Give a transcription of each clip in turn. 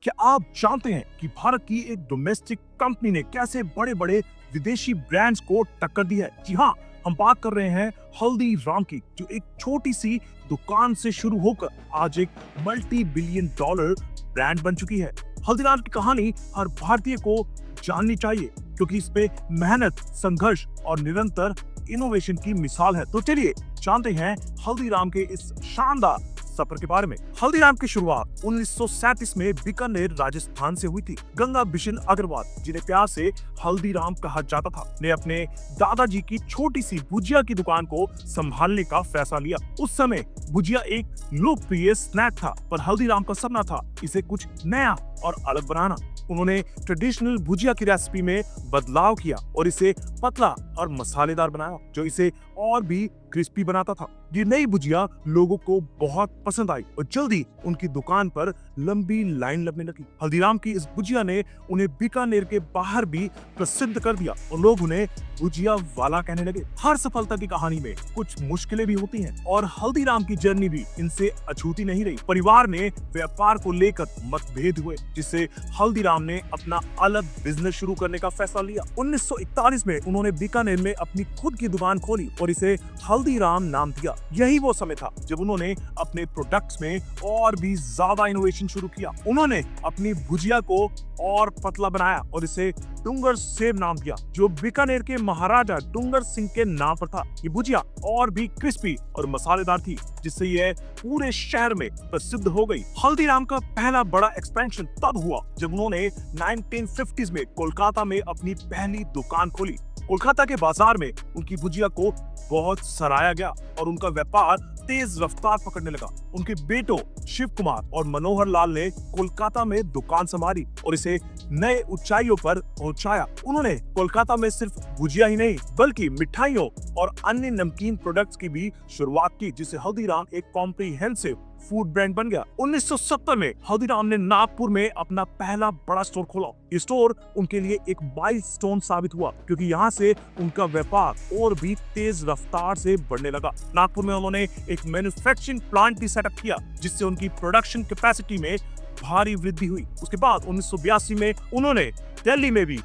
क्या आप जानते हैं कि भारत की एक डोमेस्टिक कंपनी ने कैसे बड़े बड़े विदेशी ब्रांड्स को टक्कर दी है? जी हाँ, हम बात कर रहे हैं हल्दीराम की, जो एक छोटी सी दुकान से शुरू होकर आज एक मल्टी बिलियन डॉलर ब्रांड बन चुकी है। हल्दीराम की कहानी हर भारतीय को जाननी चाहिए, क्योंकि इसमें मेहनत, संघर्ष और निरंतर इनोवेशन की मिसाल है। तो चलिए जानते हैं हल्दीराम के इस शानदार सफर के बारे में। हल्दीराम की शुरुआत 1937 में बीकानेर, राजस्थान से हुई थी। गंगा बिशन अग्रवाल, जिन्हें प्यार से हल्दीराम कहा जाता था, ने अपने दादाजी की छोटी सी भुजिया की दुकान को संभालने का फैसला लिया। उस समय भुजिया एक लोकप्रिय स्नैक था, पर हल्दीराम का सपना था इसे कुछ नया और अलग बनाना। उन्होंने ट्रेडिशनल भुजिया की रेसिपी में बदलाव किया और इसे पतला और मसालेदार बनाया, जो इसे और भी क्रिस्पी बनाता था। ये नई भुजिया लोगों को बहुत पसंद आई और जल्दी उनकी दुकान पर लंबी लाइन लगने लगी। हल्दीराम की इस भुजिया ने उन्हें बीकानेर के बाहर भी प्रसिद्ध कर दिया और लोग उन्हें भुजिया वाला कहने लगे। हर सफलता की कहानी में कुछ मुश्किलें भी होती हैं और हल्दीराम की जर्नी भी इनसे अछूती नहीं रही। परिवार में व्यापार को लेकर मतभेद हुए, जिससे हल्दीराम ने अपना अलग बिजनेस शुरू करने का फैसला लिया। 1941 में उन्होंने बीकानेर में अपनी खुद की दुकान खोली और इसे हल्दीराम नाम दिया। यही वो समय था जब उन्होंने अपने प्रोडक्ट्स में और भी ज्यादा इनोवेशन शुरू किया। उन्होंने अपनी भुजिया को और पतला बनाया और इसे डूंगर सेब नाम दिया, जो बीकानेर के महाराजा डूंगर सिंह के नाम पर था। ये भुजिया और भी क्रिस्पी और मसालेदार थी, जिससे यह पूरे शहर में प्रसिद्ध हो गई। हल्दीराम का पहला बड़ा एक्सपेंशन तब हुआ जब उन्होंने 1950s में कोलकाता में अपनी पहली दुकान खोली। कोलकाता के बाजार में उनकी भुजिया को बहुत सराहा गया और उनका व्यापार तेज रफ्तार पकड़ने लगा। उनके बेटों शिव कुमार और मनोहर लाल ने कोलकाता में दुकान संभाली और इसे नए ऊंचाइयों पर पहुंचाया। उन्होंने कोलकाता में सिर्फ भुजिया ही नहीं, बल्कि मिठाइयों और अन्य नमकीन प्रोडक्ट्स की भी शुरुआत की, जिससे हल्दीराम एक कॉम्प्रिहेंसिव फूड ब्रांड बन गया। 1970 में हल्दीराम ने नागपुर में अपना पहला बड़ा स्टोर खोला। ये स्टोर उनके लिए एक माइलस्टोन साबित हुआ, क्योंकि यहाँ से उनका व्यापार और भी तेज रफ्तार से बढ़ने लगा। नागपुर में उन्होंने एक मैन्युफैक्चरिंग प्लांट भी सेटअप किया, जिससे उनकी प्रोडक्शन कैपेसिटी में भारी वृद्धि हुई। उसके बाद 1982 में उन्होंने दिल्ली में भी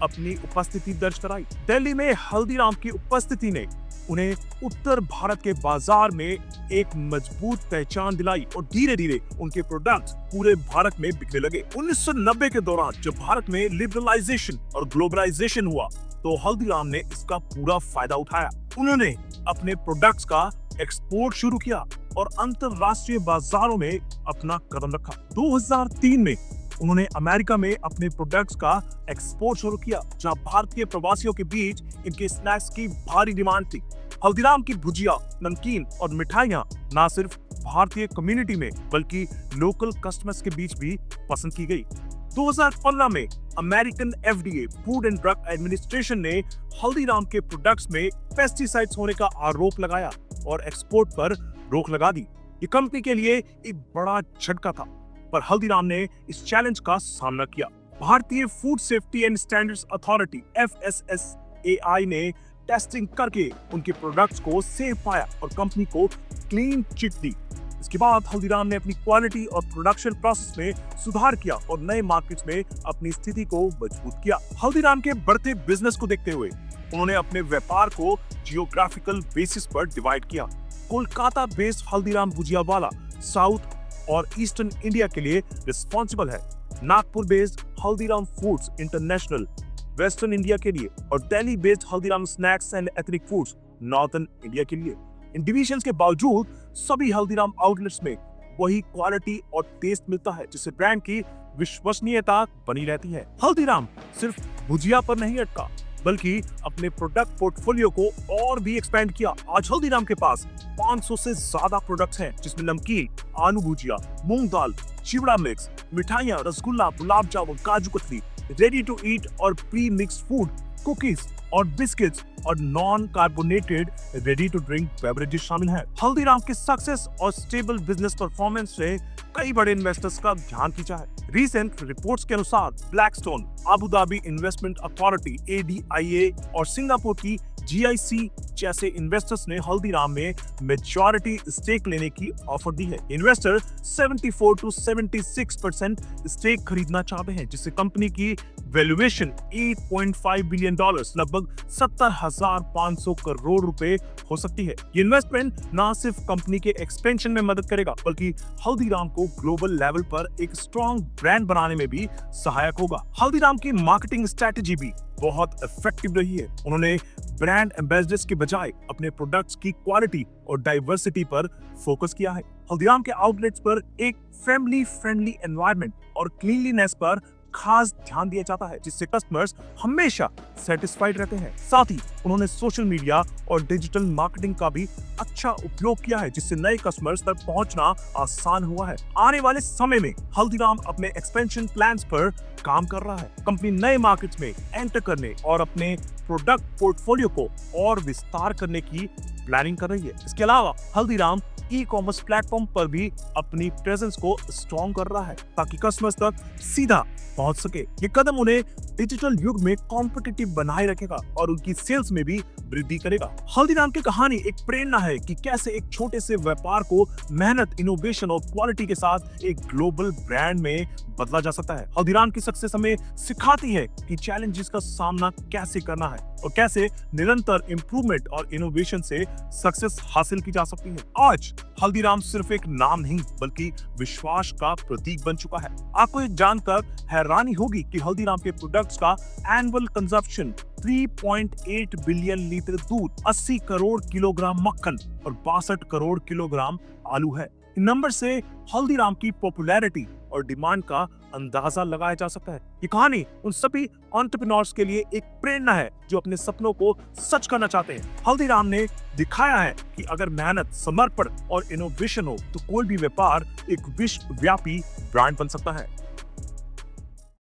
अपनी उपस्थिति दर्ज कराई। दिल्ली में हल्दीराम की उपस्थिति ने उन्हें उत्तर भारत के बाजार में एक मजबूत पहचान दिलाई और धीरे धीरे उनके प्रोडक्ट्स पूरे भारत में बिकने लगे। 1990 के दौरान जब भारत में लिबरलाइजेशन और ग्लोबलाइजेशन हुआ, तो हल्दीराम ने इसका पूरा फायदा उठाया। उन्होंने अपने प्रोडक्ट्स का एक्सपोर्ट शुरू किया और अंतरराष्ट्रीय बाजारों में अपना कदम रखा। 2003 में उन्होंने अमेरिका में अपने प्रोडक्ट्स का एक्सपोर्ट शुरू किया, जहां भारतीय प्रवासियों के बीच इनके स्नैक्स की भारी डिमांड थी। हल्दीराम की भुजिया, नमकीन और मिठाइयां न सिर्फ भारतीय कम्युनिटी में बल्कि लोकल कस्टमर्स के बीच भी पसंद की गई। 2015 में American FDA food and drug administration ने हल्दीराम के प्रोडक्ट्स में पेस्टिसाइड्स होने का आरोप लगाया और एक्सपोर्ट पर रोक लगा दी। ये कंपनी के लिए एक बड़ा झटका था, पर हल्दीराम ने इस चैलेंज का सामना किया। भारतीय food safety and standards authority FSSAI ने टेस्टिंग करके उनके प्रोडक्ट्स को सेफ पाया और कंपनी को क्लीन चिट दी। इसके बाद हल्दीराम ने अपनी क्वालिटी और प्रोडक्शन प्रोसेस में सुधार किया और नए मार्केट्स में अपनी स्थिति को मजबूत किया। हल्दीराम के बढ़ते बिजनेस को देखते हुए उन्होंने अपने व्यापार को जियोग्राफिकल बेसिस पर डिवाइड किया। कोलकाता बेस्ड हल्दीराम भुजिया वाला साउथ और ईस्टर्न इंडिया के लिए रिस्पॉन्सिबल है। Nagpur based Haldiram foods international western India के लिए और Delhi based Haldiram snacks and ethnic foods northern India के लिए। इन डिविजन्स के बावजूद सभी हल्दीराम आउटलेट्स में वही क्वालिटी और टेस्ट मिलता है, जिससे ब्रांड की विश्वसनीयता बनी रहती है। हल्दीराम सिर्फ भुजिया पर नहीं अटका, बल्कि अपने प्रोडक्ट पोर्टफोलियो को और भी एक्सपेंड किया। आज हल्दीराम के पास 500 से ज्यादा प्रोडक्ट्स हैं, जिसमें नमकीन, आलू भुजिया, मूंग दाल, चिवड़ा मिक्स, मिठाइयां, rasgulla, gulab jamun, kaju katli, ready to eat और प्री मिक्स्ड फूड, कुकीज और बिस्किट्स और non carbonated ready to drink beverages शामिल हैं। हल्दीराम के सक्सेस और स्टेबल बिजनेस परफॉर्मेंस से कई बड़े इन्वेस्टर्स का ध्यान खींचा है। रीसेंट रिपोर्ट्स के अनुसार Blackstone, Abu Dhabi investment authority ADIA और सिंगापुर की जीआईसी जैसे इन्वेस्टर्स ने हल्दीराम में मेजॉरिटी स्टेक लेने की ऑफर दी है। इन्वेस्टर 74 to 76% स्टेक खरीदना चाहते हैं, जिससे कंपनी की वैल्यूएशन $8.5 बिलियन लगभग 70,500 करोड़ रुपए हो सकती है। ये इन्वेस्टमेंट ना सिर्फ कंपनी के एक्सपेंशन में मदद करेगा, बल्कि हल्दीराम को ग्लोबल लेवल पर एक स्ट्रॉन्ग ब्रांड बनाने में भी सहायक होगा। हल्दीराम की मार्केटिंग स्ट्रेटेजी भी बहुत इफेक्टिव रही है। उन्होंने ब्रांड एम्बेसडर्स के बजाय अपने प्रोडक्ट्स की क्वालिटी और डाइवर्सिटी पर फोकस किया है। हल्दीराम के आउटलेट्स पर एक फैमिली फ्रेंडली एनवायरनमेंट और क्लीनलीनेस पर खास ध्यान दिया जाता है, जिससे कस्टमर्स हमेशा सेटिस्फाइड रहते हैं। साथ ही उन्होंने सोशल मीडिया और डिजिटल मार्केटिंग का भी अच्छा उपयोग किया है, जिससे नए कस्टमर्स तक पहुंचना आसान हुआ है। आने वाले समय में हल्दीराम अपने एक्सपेंशन प्लान्स पर काम कर रहा है। कंपनी नए मार्केट्स में एंटर करने और अपने प्रोडक्ट पोर्टफोलियो को और विस्तार करने की प्लानिंग कर रही है। इसके अलावा हल्दीराम ई कॉमर्स प्लेटफॉर्म पर भी अपनी प्रेजेंस को स्ट्रॉन्ग कर रहा है, ताकि कस्टमर्स तक सीधा पहुंच सके। ये कदम उन्हें डिजिटल युग में कॉम्पिटिटिव बनाए रखेगा और उनकी सेल्स में भी वृद्धि करेगा। हल्दीराम की कहानी एक प्रेरणा है कि कैसे एक छोटे से व्यापार को मेहनत, इनोवेशन और क्वालिटी के साथ एक ग्लोबल ब्रांड में बदला जा सकता है। हल्दीराम की सक्सेस हमें सिखाती है कि चैलेंजेस का सामना कैसे करना है और कैसे निरंतर इंप्रूवमेंट और इनोवेशन से सक्सेस हासिल की जा सकती है। आज हल्दीराम सिर्फ एक नाम नहीं, बल्कि विश्वास का प्रतीक बन चुका है। आपको ये जानकर हैरानी होगी कि हल्दीराम के प्रोडक्ट्स का एनुअल कंजप्शन 3.8 बिलियन लीटर दूध, 80 करोड़ किलोग्राम मक्खन और 62 करोड़ किलोग्राम आलू है। इन नंबर से हल्दीराम की पॉपुलैरिटी और डिमांड का अंदाजा लगाया जा सकता है। ये कहानी उन सभी एंटरप्रेन्योर्स के लिए एक प्रेरणा है जो अपने सपनों को सच करना चाहते हैं। हल्दीराम ने दिखाया है कि अगर मेहनत, समर्पण और इनोवेशन हो तो कोई भी व्यापार एक विश्वव्यापी ब्रांड बन सकता है।